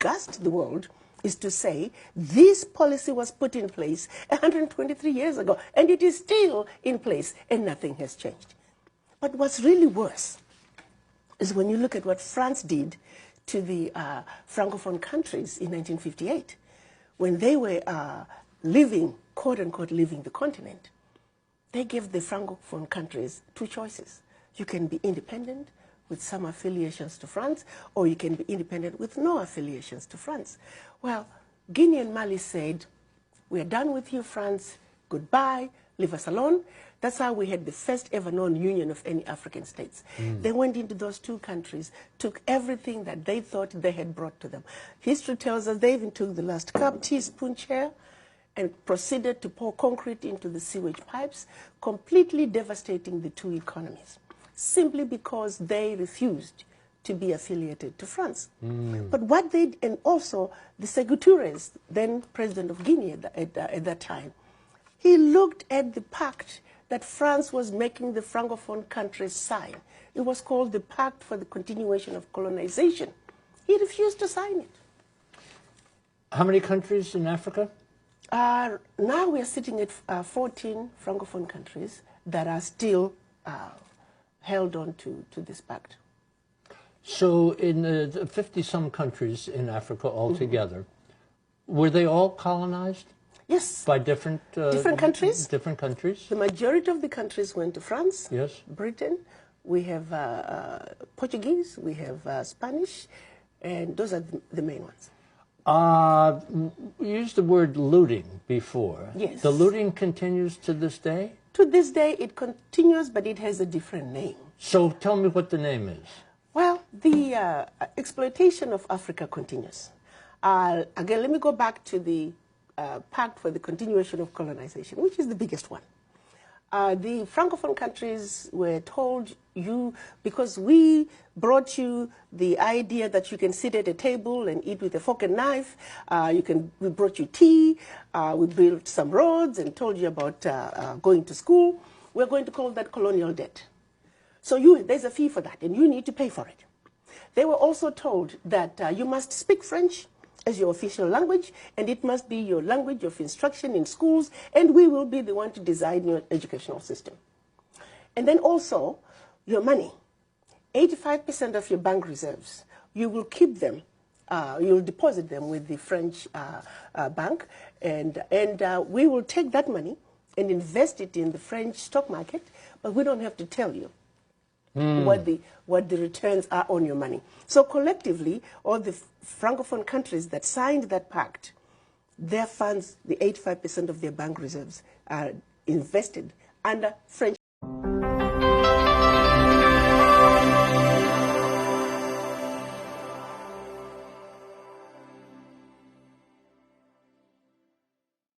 disgust the world is to say this policy was put in place 123 years ago, and it is still in place, and nothing has changed. But what's really worse is when you look at what France did to the Francophone countries in 1958, when they were living, quote-unquote, leaving the continent. They gave the Francophone countries two choices. You can be independent with some affiliations to France, or you can be independent with no affiliations to France. Well, Guinea and Mali said, we're done with you, France, goodbye, leave us alone. That's how we had the first ever known union of any African states. They went into those two countries, took everything that they thought they had brought to them. History tells us they even took the last cup, teaspoon, chair, and proceeded to pour concrete into the sewage pipes, completely devastating the two economies, simply because they refused to be affiliated to France. But what they, and also the Sékou Touré, then president of Guinea at that time, he looked at the pact that France was making the Francophone countries sign. It was called the Pact for the Continuation of Colonization. He refused to sign it. How many countries in Africa? Now we are sitting at 14 Francophone countries that are still held on to this pact. So in the 50-some countries in Africa altogether, were they all colonized? Yes. By different countries? Different countries? The majority of the countries went to France, yes. Britain, we have Portuguese, we have Spanish, and those are the main ones. You used the word looting before. Yes. The looting continues to this day? To this day, it continues, but it has a different name. So tell me what the name is. Well, the exploitation of Africa continues. Again, let me go back to the Pact for the Continuation of Colonization, which is the biggest one. The Francophone countries were told, because we brought you the idea that you can sit at a table and eat with a fork and knife, we brought you tea, we built some roads and told you about going to school, we're going to call that colonial debt. So there's a fee for that, and you need to pay for it. They were also told that you must speak French as your official language, and it must be your language of instruction in schools, and we will be the one to design your educational system. And then also, your money. 85% of your bank reserves, you will keep them, you'll deposit them with the French bank, and we will take that money and invest it in the French stock market, but we don't have to tell you what the returns are on your money. So collectively, all the Francophone countries that signed that pact, their funds, the 85% of their bank reserves, are invested under French